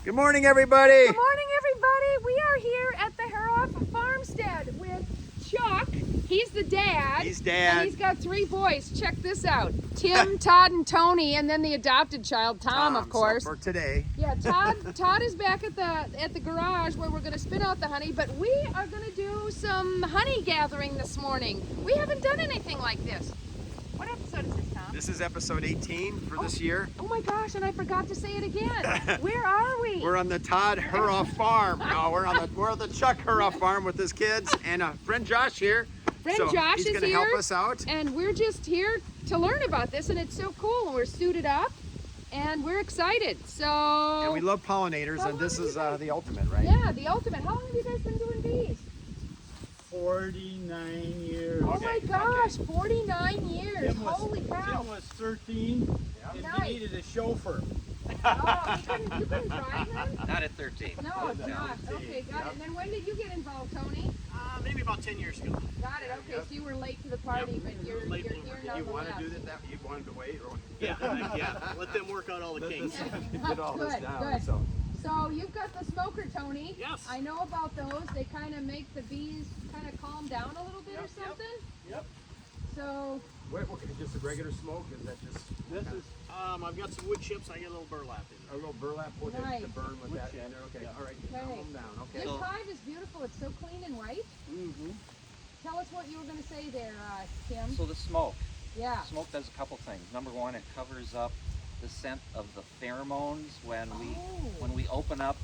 Good morning, everybody. Good morning, everybody. We are here at the Heroff farmstead with Chuck. He's the dad. He's dad. And he's got 3 boys. Check this out. Tim, Todd, and Tony, and then the adopted child, Tom, of course. So for today. Yeah, Todd is back at the garage where we're going to spin out the honey, but we are going to do some honey gathering this morning. We haven't done anything like this. What episode is this, Tom? This is episode 18 for this year. Oh my gosh, and I forgot to say it again. Where are we? We're on the Todd Heroff farm. No, we're on the Chuck Heroff farm with his kids and friend Josh here. Friend so Josh he's is gonna here, help us out. And we're just here to learn about this, and it's so cool. And we're suited up, and we're excited. So. And we love pollinators, and this is the ultimate, right? Yeah, the ultimate. How long have you guys been doing bees? 49 years. Oh my gosh, 49 years. Holy cow. Tim was 13, and Nice. he needed a chauffeur. Oh, you couldn't drive then? Not at 13. No, it's not. Okay, got it. And then when did you get involved, Tony? Maybe about 10 years ago. Got it. Okay, so you were late to the party, but you're late you're bloomer. nonetheless. You want to do that? You wanted to wait? Or... Yeah. Let them work out all the kinks. Get all this Good, down. good. So. So you've got the smoker, Tony. Yes. I know about those. They kind of make the bees kind of calm down a little bit or something. Yep. So. What, just a regular smoke? Is that just? This is, I've got some wood chips. I get a little burlap in A little burlap with Nice. to burn with that in chip. there. Okay, Yeah. all right. Okay. Calm them down. Okay. This hive is beautiful. It's so clean and white. Mm-hmm. Tell us what you were going to say there, Tim. So the smoke. Yeah. Smoke does a couple things. Number one, it covers up the scent of the pheromones when we open up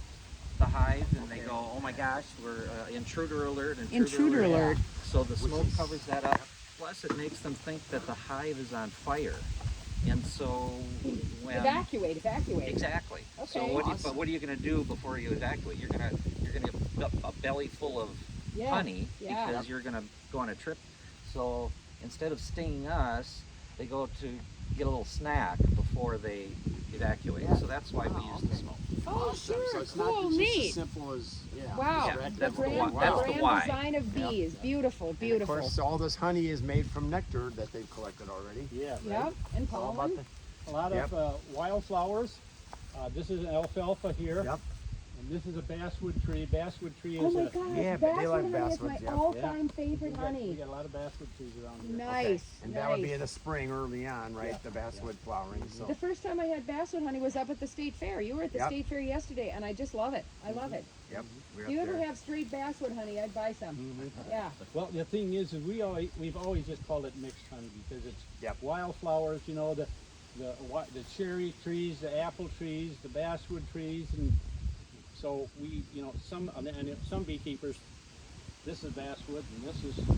the hive and they go, oh my gosh, we're intruder alert. Intruder alert. So the smoke covers that up. Plus, it makes them think that the hive is on fire. And so when Evacuate. exactly. Okay. So what are you going to do before you evacuate? You're going to get a belly full of honey because you're going to go on a trip. So instead of stinging us, they go to get a little snack before they evacuate. So that's why we use the smoke. Oh, Awesome. sure. So it's cool, not just neat. as simple as Wow, Yeah, the that's the grand, why. That's the why. design of bees. Beautiful, And beautiful. of course, all this honey is made from nectar that they've collected already. Yeah. Yep, and All about pollen. A lot of wildflowers. This is an alfalfa here. Yep. And this is a basswood tree. Basswood tree Oh is my a... gosh, Yeah, but they like basswood honey is basswoods, my yeah. all-time favorite We honey. got a lot of basswood trees around here. Nice, And nice. that would be in the spring early on, right? Yeah. The basswood flowering. So. The first time I had basswood honey was up at the state fair. You were at the Yep. state fair yesterday, and I just love it. I love it. Yep. We're If you up ever there. have straight basswood honey, I'd buy some. Yeah. Well, the thing is we've always just called it mixed honey because it's Yep. wildflowers, you know, the cherry trees, the apple trees, the basswood trees, and so we, you know, some beekeepers, this is basswood, and this is this, and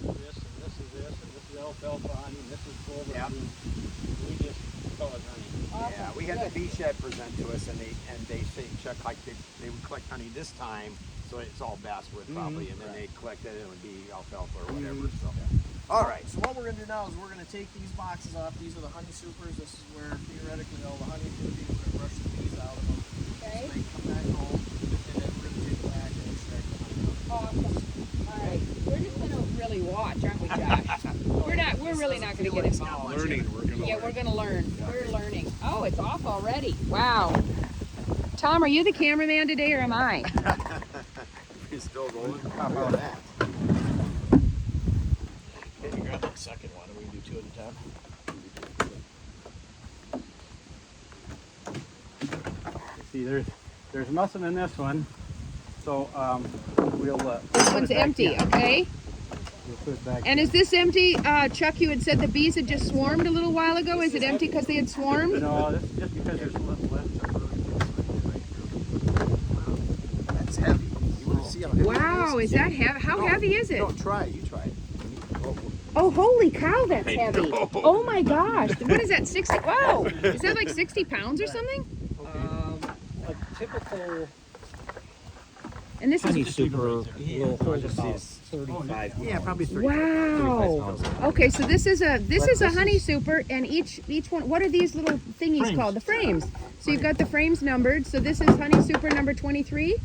this is this, and this is alfalfa honey, and this is clover Yep. honey. We just call it honey. Awesome. Yeah, we had Good. the bee shed present to us, and they say Chuck like they would collect honey this time, so it's all basswood probably, and then they collected it would be alfalfa or whatever. So. All right. So what we're going to do now is we're going to take these boxes off. These are the honey supers. This is where theoretically all the honey is going to be. We're going to brush the bees out of them. Okay. So they come back home, and then we're going to take them back and extract the honey. Awesome. All right. We're just gonna really watch, aren't we, Josh? We're really not gonna get involved. We're gonna learn. We're learning. Oh, it's off already. Wow. Tom, are you the cameraman today, or am I? He's still going. How about that? Can you grab that second one, and we can do 2 at a time? See, there's nothing in this one, so we'll. This one's empty. Okay. We'll put it back. And is this empty? Chuck, you had said the bees had just swarmed a little while ago. Is it empty because they had swarmed? No, this is just because there's left. That's heavy. You want to see how heavy Wow, it is that heavy? How heavy is it? No, try it. You try it. Oh, holy cow, that's heavy. Oh my gosh. What is that, 60? Whoa. Is that like 60 pounds or something? A typical And this honey is, super will hold about 35 Yeah, probably 30. wow. Okay, so this is a honey super, and each one, what are these little thingies Frames. called? The frames. So you've got the frames numbered. So this is honey super number 23.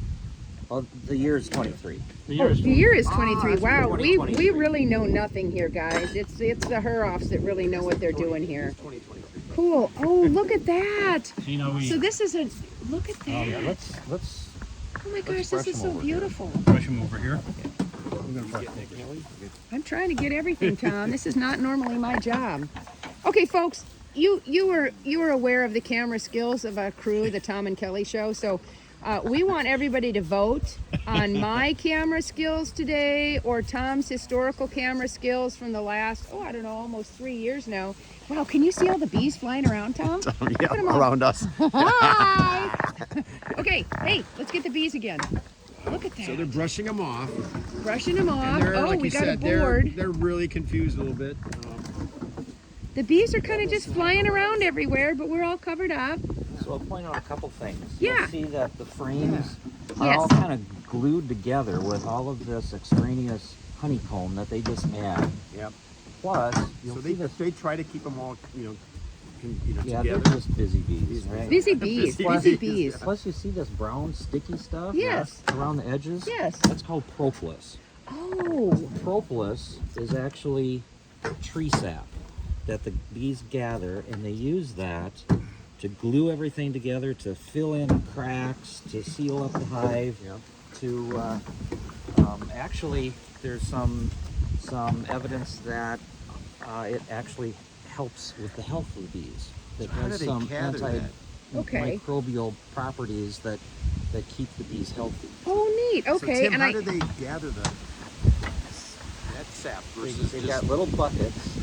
Oh, the year is 23. The Oh, the year is 23. that's Wow, we 2023. really know nothing here, guys. It's the Heroffs that really know what they're doing here. 2023. Cool. Oh, look at that. You know, So this is a Look at that. Let's Oh my gosh, let's this brush is them so over here. beautiful. Brush them over here. I'm trying to get everything, Tom. This is not normally my job. Okay, folks, you were aware of the camera skills of our crew, the Tom and Kelly show. So we want everybody to vote on my camera skills today or Tom's historical camera skills from the last, I don't know, almost 3 years now. Wow, can you see all the bees flying around, Tom? Yeah, around us. Hi! Okay, hey, let's get the bees again. Look at that. So they're brushing them off. Brushing them off. And they're, like we you got said, a board. they're really confused a little bit. The bees are kind of just flying around everywhere, but we're all covered up. So I'll point out a couple things. Yeah. You'll see that the frames are Yes. all kind of glued together with all of this extraneous honeycomb that they just add. Yep. Plus, you'll So see this. they try to keep them all, Yeah, together. they're just busy bees, right? Busy bees, busy bees. Plus, you see this brown sticky stuff Yes. around the edges? Yes. That's called propolis. Oh, Propolis is actually tree sap that the bees gather, and they use that to glue everything together, to fill in cracks, to seal up the hive, to actually there's some evidence that it actually helps with the health of the bees. That How has do they some gather that? Okay. antimicrobial properties that keep the bees healthy. oh, neat. Okay, So, Tim, and how do they gather that sap versus They've just... got little buckets.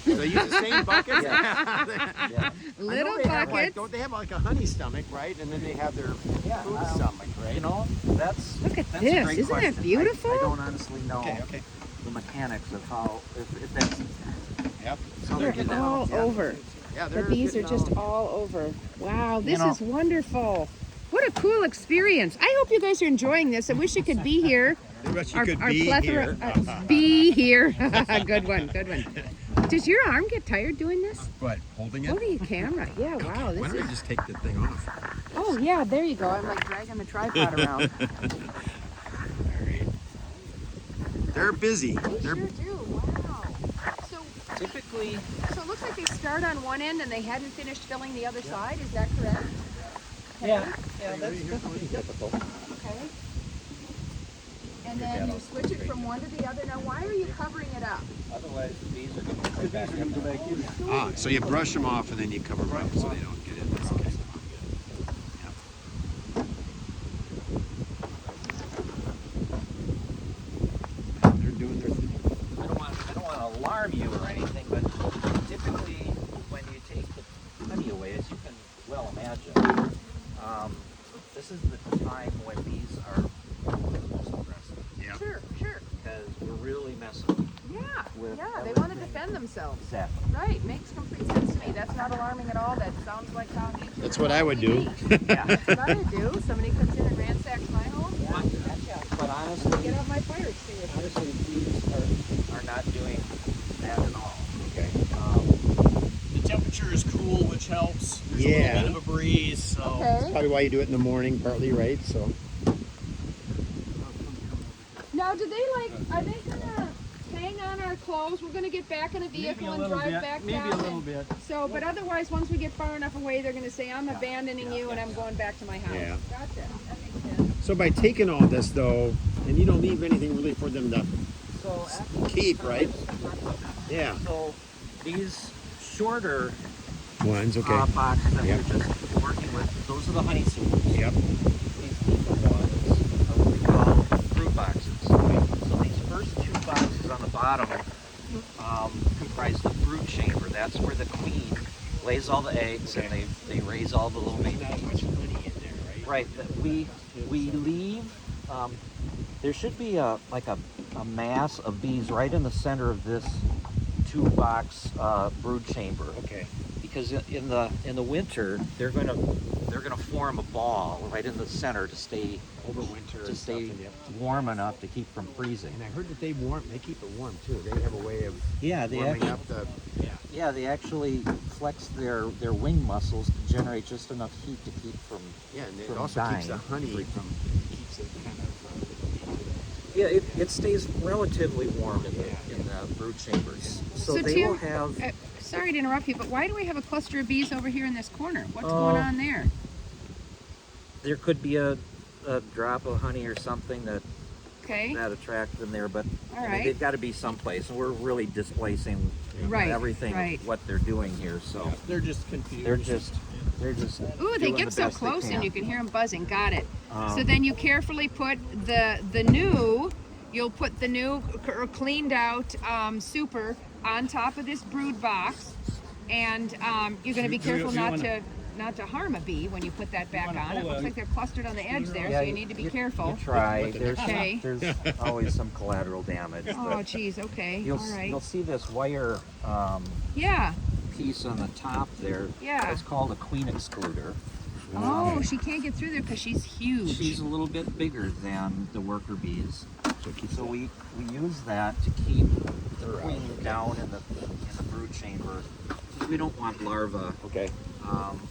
They use the same buckets? Yeah. little I know they have, buckets. don't they have like a honey stomach, right? And then they have their food stomach, right? You know, that's Look at that's this. a great Isn't that question. beautiful? I don't honestly know Okay. the mechanics of how if that's Yep. They're all over. Yeah, The they're bees are getting just all- all over. Wow, this know- is wonderful. What a cool experience. I hope you guys are enjoying this. I wish you could be here. I wish you could be plethora, here. be here. Good one, good one. Does your arm get tired doing this? What, holding it? Holding a camera. Yeah, wow. Why This don't I is. just take the thing off? Oh, yeah, there you go. I'm like dragging the tripod around. They're busy. They They're sure do. Wow. So, typically so it looks like they start on one end and they hadn't finished filling the other side. Is that correct? that's typical. Okay. And then you switch it from one to the other. Now, why are you covering it up? Otherwise the bees are going to go back in. so you brush them off and then you cover them up so they don't get in. That's okay. They're doing their thing. I don't want to alarm you or anything, but typically when you take the honey away, as you can well imagine, this is the time when bees are the most aggressive Yeah. Sure, sure. because we're really messing Yeah, with yeah, they everything. want to defend themselves. Exactly. Right, makes complete sense to me. That's not alarming at all. That sounds like how nature That's would what I would probably do. be. That's what I would do. Somebody comes in and ransacks my home. But honestly, Get out my fire extinguisher. bees are not doing that at all. Okay. The temperature is cool, which helps. There's a Yeah. little bit of a breeze, so. Okay. Probably why you do it in the morning, partly, right? So. Now, do they are they gonna hang on our clothes? We're gonna get back in a vehicle and drive back Maybe down. a little bit. So, but otherwise, once we get far enough away, they're gonna say, "I'm abandoning you and I'm going back to my house." Yeah. Gotcha. That makes sense. So by taking all this though, and you don't leave anything really for them to So after keep, right? Yeah. So these shorter Ones, okay. boxes that Yep. we're just working with, those are the honey supers. Yep. These deeper ones are what we call fruit boxes. So these first two boxes on the bottom comprise the brood chamber. That's where the queen lays all the eggs and they raise all the little babies. Not much honey in there, right? Right. We leave. There should be a mass of bees right in the center of this two-box brood chamber. Okay. Because in the winter they're gonna form a ball right in the center to stay Over winter to and stay stuff, and yep. warm enough to keep from freezing. And I heard that they keep it warm too. They have a way of Yeah, they warming actually, up the. yeah they actually flex their wing muscles to generate just enough heat to keep from Yeah, and it from also keeps the dying. honey from keeps it kind of. Yeah, it stays relatively warm in the brood chambers. So they Tim, will have. sorry to interrupt you, but why do we have a cluster of bees over here in this corner? What's going on there? there could be a drop of honey or something that Okay. attracts them there, but All I mean, right. they've got to be someplace, and we're really displacing Right, everything right. of what they're doing here. So They're just confused. they're just Ooh, they doing get the so best they close and can. you can hear them buzzing. Got it. So Um, then you carefully put the new, you'll put the new or cleaned out super on top of this brood box, and you're going to be Do you- careful do you not wanna- to harm a bee when you put that back wanna on. It pull looks a- like they're clustered on the edge there, so you need to be careful. You try. There's Okay. there's always some collateral damage. Oh, but geez. Okay. you'll All right. you'll see this wire Yeah. piece on the top there. Yeah. It's called a queen excluder. Oh, she can't get through there because she's huge. She's a little bit bigger than the worker bees, so we use that to keep the queen down in the brood chamber. We don't want larvae Okay.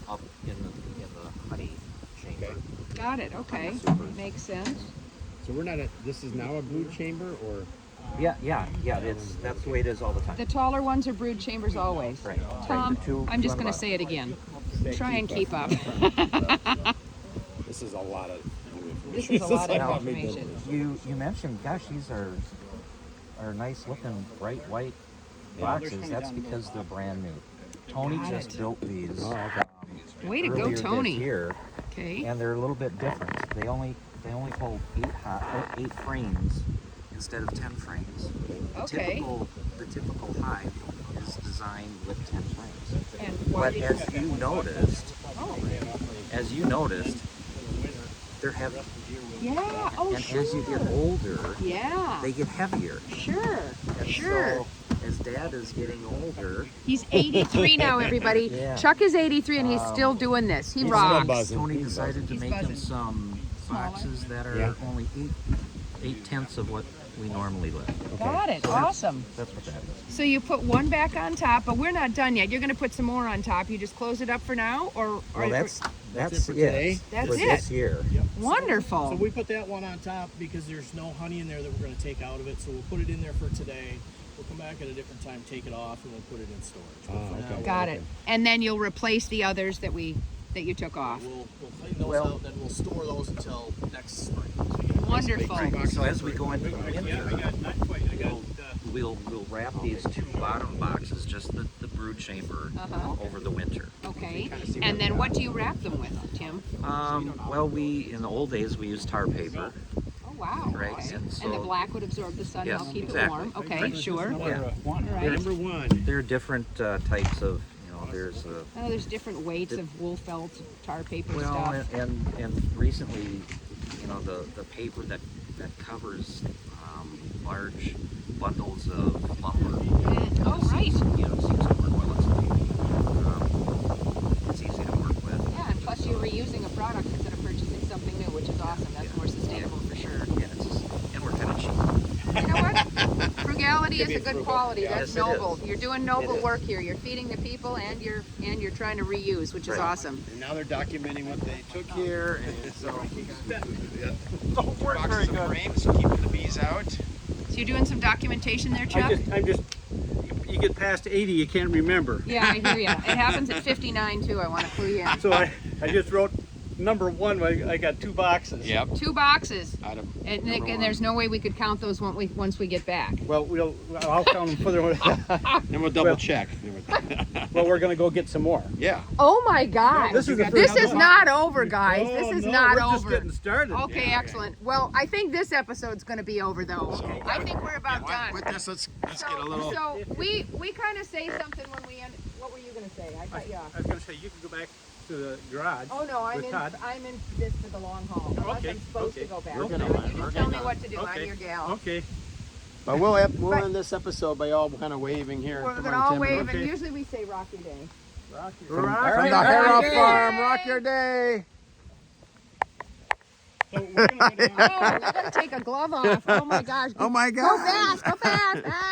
up in the honey chamber. Got it. Okay. Makes sense. So we're not this is now a brood chamber, or? Yeah. That's the way it is all the time. The taller ones are brood chambers always. Right. Tom, The two I'm just on the going to say it again. Try and keep up. This is a lot of. This is a lot Now, of information. You mentioned, gosh, these are nice looking bright white boxes. That's because they're brand new. Tony Got just it. built these. Way to go, earlier this Tony. year, Okay. and they're a little bit different. They only hold 8 frames instead of 10 frames. Okay. The typical hive is designed with 10 frames. And why But do you- as you noticed, they're heavy. Yeah. Oh, And sure. as you get older, Yeah. they get heavier. Sure. And Sure. so, as Dad is getting older, He's 83 now, everybody. Yeah. Chuck is 83 and he's still doing this. He rocks. Tony decided to He's make him buzzing. some boxes that are Yeah. only 8/10 of what we normally live. Got it. Awesome. That's what that is. So you put one back on top, but we're not done yet. You're going to put some more on top. You just close it up for now, or Well, that's it for today? That's for it. this year. wonderful. So we put that one on top because there's no honey in there that we're going to take out of it. So we'll put it in there for today. We'll come back at a different time, take it off, and we'll put it in storage. But for now, Got it. And then you'll replace the others that you took off. We'll clean those Well- out, then we'll store those until next spring. Wonderful. So as we go into the winter, Not quite. I got we'll wrap these 2 bottom boxes, just the brood chamber, over the winter. Okay. And then what do you wrap them with, Tim? Well, in the old days we used tar paper. Oh, wow. Right, Okay. and And the so- black would absorb the sun, Yes, help keep exactly. it warm. Okay, sure. Yeah. All right. Number one. There are different types of, there's a Oh, there's different weights of wool felt, tar paper well, stuff. and recently, the paper that covers large bundles of lumber. Oh, right. Seems to work well. It's easy to work with. Yeah, and plus you're reusing a product instead of purchasing something new, which is awesome. That's more sustainable for sure. Yeah, and we're kind of cheap. You know what? Frugality is a good quality. That's Yes, it noble. is. You're doing noble It is. work here. You're feeding the people and you're trying to reuse, which is Right. awesome. And now they're documenting what they took here, and so Don't work very boxes of good. frames, keeping the bees out. So you're doing some documentation there, Chuck? I'm just, you get past 80, you can't remember. Yeah, I hear you. It happens at 59 too. I want to clue you in. So I just wrote number 1. I got 2 boxes. Yep. 2 boxes. Out of And, number and one. there's no way we could count those once we get back. Well, I'll count them further. Then we'll double Well- check. Well, we're gonna go get some more. Yeah. Oh my God! This is the This first is one. not over, guys. Oh, This is no, not we're over. just getting started. Okay, excellent. Well, I think this episode's going to be over, though. Okay. I think we're about done. With this, let's get a little. So we kind of say something when we end. What were you going to say? I cut you off. I was gonna say you can go back to the garage. Oh no, I'm with in. Todd. I'm in this for the long haul. Unless Okay, I'm supposed okay. to go back. We're Okay. gonna- You just tell me what to do. I'm Okay. your gal. Okay. But we'll end this episode by all kind of waving here. We're Come gonna on, all Tim. wave, Okay. and usually we say Rock Your Day. From the Rock Heroff your Farm, rock your day. So we're gonna go down. Oh, we gotta take a glove off. Oh my gosh. Oh my Go God. fast, go fast. Ah.